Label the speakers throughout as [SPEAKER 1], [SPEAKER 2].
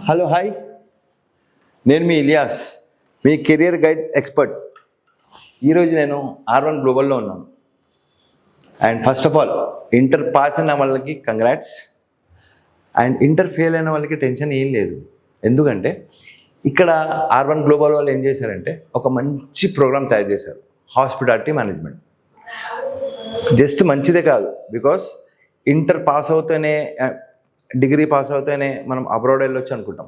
[SPEAKER 1] Hello hi, నేను మీ ఇలియాస్, మీ career guide expert. ఈరోజు నేను R1 గ్లోబల్లో ఉన్నాను. And first of all, inter pass అయిన వాళ్ళకి కంగ్రాట్స్. అండ్ ఇంటర్ ఫెయిల్ అయిన వాళ్ళకి టెన్షన్ ఏం లేదు. ఎందుకంటే ఇక్కడ R1 గ్లోబల్ వాళ్ళు ఏం చేశారంటే ఒక మంచి ప్రోగ్రామ్ తయారు చేశారు, హాస్పిటాలిటీ మేనేజ్మెంట్. జస్ట్ మంచిదే కాదు, బికాస్ ఇంటర్ పాస్ అవుతేనే, డిగ్రీ పాస్ అవుతేనే మనం అబ్రాడ్ వెళ్ళొచ్చు అనుకుంటాం.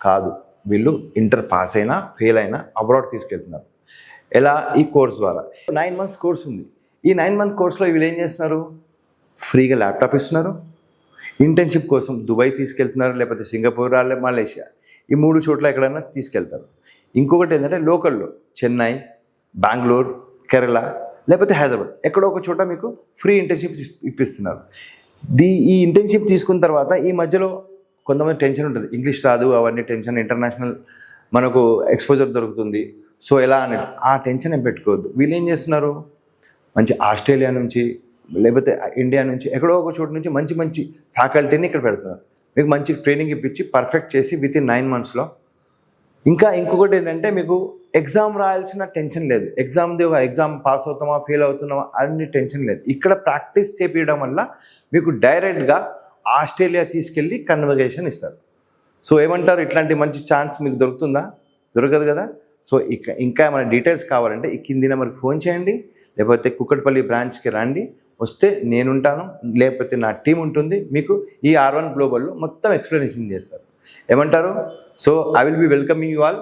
[SPEAKER 1] కాదు, వీళ్ళు ఇంటర్ పాస్ అయినా ఫెయిల్ అయినా అబ్రాడ్ తీసుకెళ్తున్నారు. ఎలా? ఈ కోర్స్ ద్వారా. 9 months కోర్స్ ఉంది. ఈ 9 month కోర్స్లో వీళ్ళు ఏం చేస్తున్నారు? ఫ్రీగా ల్యాప్టాప్ ఇస్తున్నారు. ఇంటర్న్షిప్ కోసం దుబాయ్ తీసుకెళ్తున్నారు, లేకపోతే సింగపూర్, మలేషియా, ఈ 3 చోట్ల ఎక్కడైనా తీసుకెళ్తారు. ఇంకొకటి ఏంటంటే లోకల్లో చెన్నై, బెంగళూరు, కేరళ, లేకపోతే హైదరాబాద్, ఎక్కడో ఒక చోట మీకు ఫ్రీ ఇంటర్న్షిప్ ఇప్పిస్తున్నారు. ఈ ఇంటర్న్షిప్ తీసుకున్న తర్వాత ఈ మధ్యలో కొంతమంది టెన్షన్ ఉంటుంది, ఇంగ్లీష్ రాదు, అవన్నీ టెన్షన్, ఇంటర్నేషనల్ మనకు ఎక్స్పోజర్ దొరుకుతుంది, సో ఎలా అని ఆ టెన్షన్ ఏం పెట్టుకోవద్దు. వీళ్ళు ఏం చేస్తున్నారు? మంచి ఆస్ట్రేలియా నుంచి, లేకపోతే ఇండియా నుంచి, ఎక్కడో ఒక చోటు నుంచి మంచి మంచి ఫ్యాకల్టీని ఇక్కడ పెడుతున్నారు. మీకు మంచి ట్రైనింగ్ ఇప్పించి పర్ఫెక్ట్ చేసి విత్ ఇన్ 9 monthsలో. ఇంకొకటి ఏంటంటే మీకు ఎగ్జామ్ రాయాల్సిన టెన్షన్ లేదు. ఎగ్జామ్ పాస్ అవుతామా ఫెయిల్ అవుతున్నామా అన్ని టెన్షన్ లేదు. ఇక్కడ ప్రాక్టీస్ చేపించడం వల్ల మీకు డైరెక్ట్గా ఆస్ట్రేలియా తీసుకెళ్ళి కన్వర్జేషన్ ఇస్తారు. సో ఏమంటారు, ఇట్లాంటి మంచి ఛాన్స్ మీకు దొరుకుతుందా? దొరకదు కదా. సో ఇంకా ఏమైనా డీటెయిల్స్ కావాలంటే ఈ కింది నెంబర్కి ఫోన్ చేయండి, లేకపోతే కుక్కట్పల్లి బ్రాంచ్కి రండి. వస్తే నేనుంటాను, లేకపోతే నా టీం ఉంటుంది. మీకు ఈ R1 గ్లోబల్లో మొత్తం ఎక్స్ప్లెనేషన్ చేస్తారు. ఏమంటారు? So I will be welcoming you all.